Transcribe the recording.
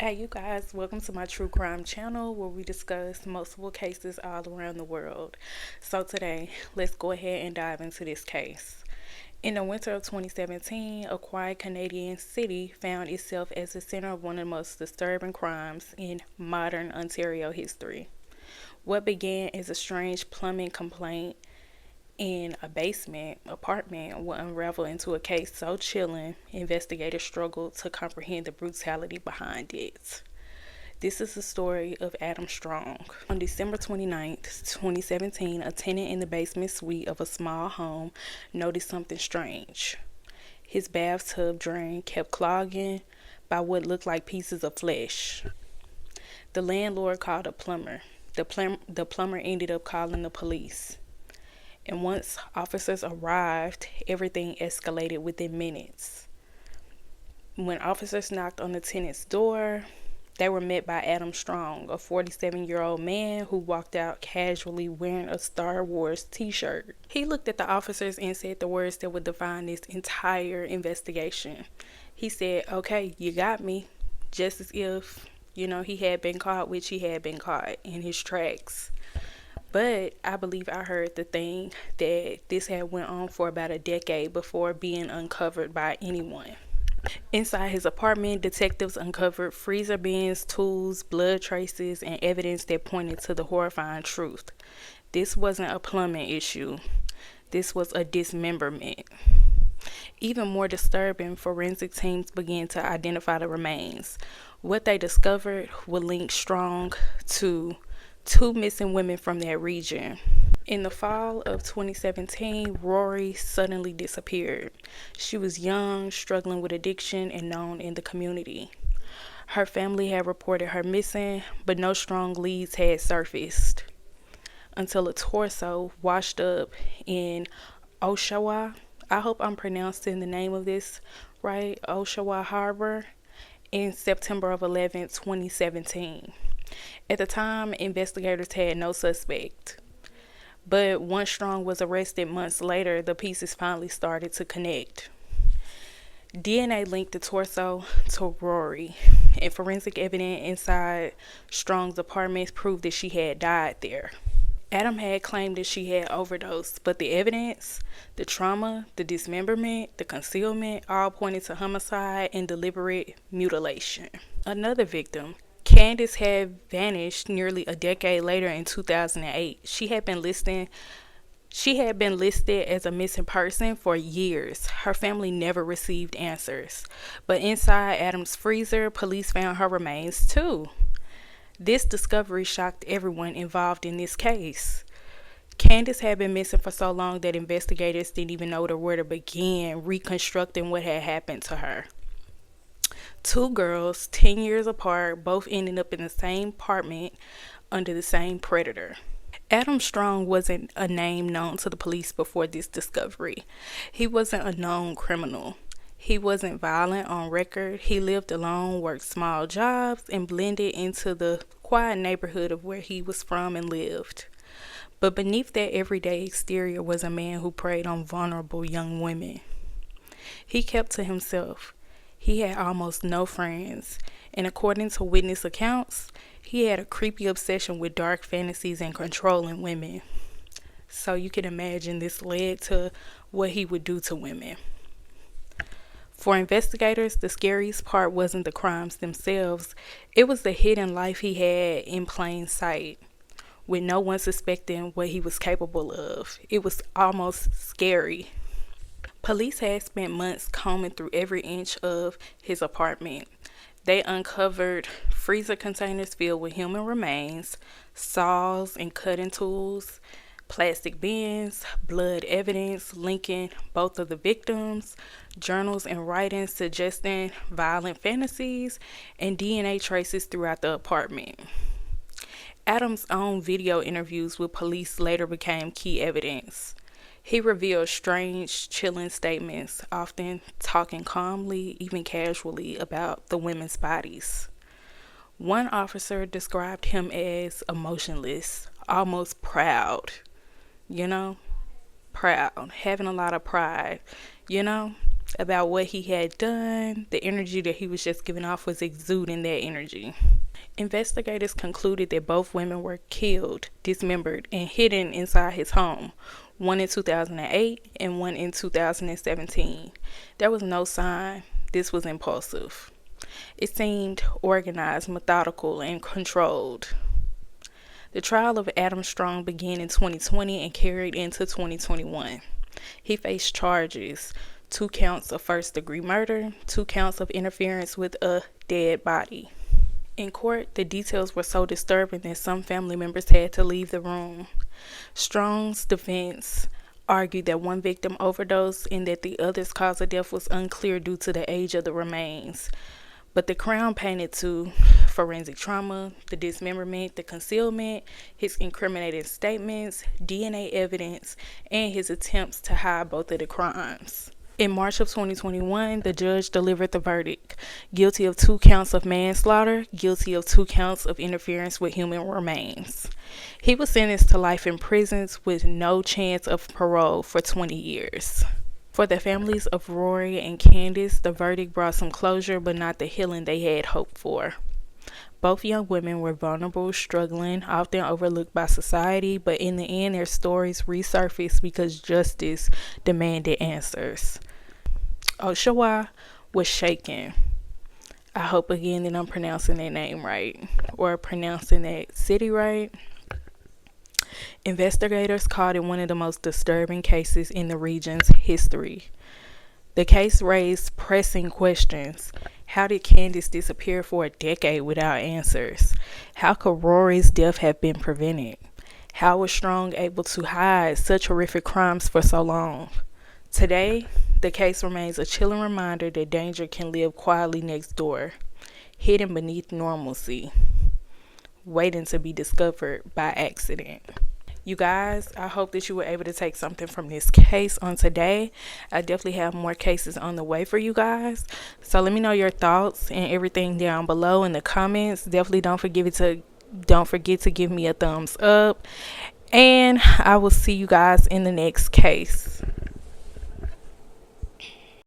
Hey, you guys, welcome to my true crime channel where we discuss multiple cases all around the world. So, today, let's go ahead and dive into this case. In the winter of 2017, a quiet Canadian city found itself as the center of one of the most disturbing crimes in modern Ontario history. What began as a strange plumbing complaint in a basement apartment will unravel into a case so chilling, investigators struggled to comprehend the brutality behind it. This is the story of Adam Strong. On December 29th, 2017, a tenant in the basement suite of a small home noticed something strange. His bathtub drain kept clogging by what looked like pieces of flesh. The landlord called a plumber. The plumber ended up calling the police. And once officers arrived, everything escalated within minutes. When officers knocked on the tenant's door, they were met by Adam Strong, a 47-year-old man who walked out casually wearing a Star Wars t-shirt. He looked at the officers and said the words that would define this entire investigation. He said, "Okay, you got me," just as if, he had been caught, which he had been caught in his tracks. But I believe I heard the thing that this had went on for about a decade before being uncovered by anyone. Inside his apartment, detectives uncovered freezer bins, tools, blood traces, and evidence that pointed to the horrifying truth. This wasn't a plumbing issue. This was a dismemberment. Even more disturbing, forensic teams began to identify the remains. What they discovered would link Strong to two missing women from that region. In the fall of 2017, Rori suddenly disappeared. She was young, struggling with addiction, and known in the community. Her family had reported her missing, but no strong leads had surfaced until a torso washed up in Oshawa. I hope I'm pronouncing the name of this right, Oshawa Harbor, in September of 2017. At the time, investigators had no suspect. But once Strong was arrested months later, the pieces finally started to connect. DNA linked the torso to Rori, and forensic evidence inside Strong's apartment proved that she had died there. Adam had claimed that she had overdosed, but the evidence, the trauma, the dismemberment, the concealment, all pointed to homicide and deliberate mutilation. Another victim, Kandis, had vanished nearly a decade later in 2008. She had been listed as a missing person for years. Her family never received answers. But inside Adam's freezer, police found her remains too. This discovery shocked everyone involved in this case. Kandis had been missing for so long that investigators didn't even know where to begin reconstructing what had happened to her. Two girls, 10 years apart, both ended up in the same apartment under the same predator. Adam Strong wasn't a name known to the police before this discovery. He wasn't a known criminal. He wasn't violent on record. He lived alone, worked small jobs, and blended into the quiet neighborhood of where he was from and lived. But beneath that everyday exterior was a man who preyed on vulnerable young women. He kept to himself. He had almost no friends, and according to witness accounts, he had a creepy obsession with dark fantasies and controlling women. So you can imagine this led to what he would do to women. For investigators, the scariest part wasn't the crimes themselves, it was the hidden life he had in plain sight, with no one suspecting what he was capable of. It was almost scary. Police had spent months combing through every inch of his apartment. They uncovered freezer containers filled with human remains, saws and cutting tools, plastic bins, blood evidence linking both of the victims, journals and writings suggesting violent fantasies, and DNA traces throughout the apartment. Adam's own video interviews with police later became key evidence. He revealed strange, chilling statements, often talking calmly, even casually, about the women's bodies. One officer described him as emotionless, almost proud, proud, having a lot of pride, you know. about what he had done. The energy that he was just giving off was exuding that energy. Investigators concluded that both women were killed, dismembered, and hidden inside his home, one in 2008 and one in 2017. There was no sign this was impulsive. It seemed organized, methodical, and controlled. The trial of Adam Strong began in 2020 and carried into 2021. He faced charges: 2 counts of first-degree murder, 2 counts of interference with a dead body. In court, the details were so disturbing that some family members had to leave the room. Strong's defense argued that one victim overdosed and that the other's cause of death was unclear due to the age of the remains. But the Crown painted to forensic trauma, the dismemberment, the concealment, his incriminating statements, DNA evidence, and his attempts to hide both of the crimes. In March of 2021, the judge delivered the verdict: guilty of 2 counts of manslaughter, guilty of 2 counts of interference with human remains. He was sentenced to life in prison with no chance of parole for 20 years. For the families of Rori and Kandis, the verdict brought some closure, but not the healing they had hoped for. Both young women were vulnerable, struggling, often overlooked by society, but in the end, their stories resurfaced because justice demanded answers. Oshawa was shaken. I hope again that I'm pronouncing that name right, or pronouncing that city right. Investigators called it one of the most disturbing cases in the region's history. The case raised pressing questions. How did Kandis disappear for a decade without answers? How could Rori's death have been prevented? How was Strong able to hide such horrific crimes for so long? Today, the case remains a chilling reminder that danger can live quietly next door, hidden beneath normalcy, waiting to be discovered by accident. You guys, I hope that you were able to take something from this case on today. I definitely have more cases on the way for you guys. So let me know your thoughts and everything down below in the comments. Definitely don't forget to give me a thumbs up. And I will see you guys in the next case.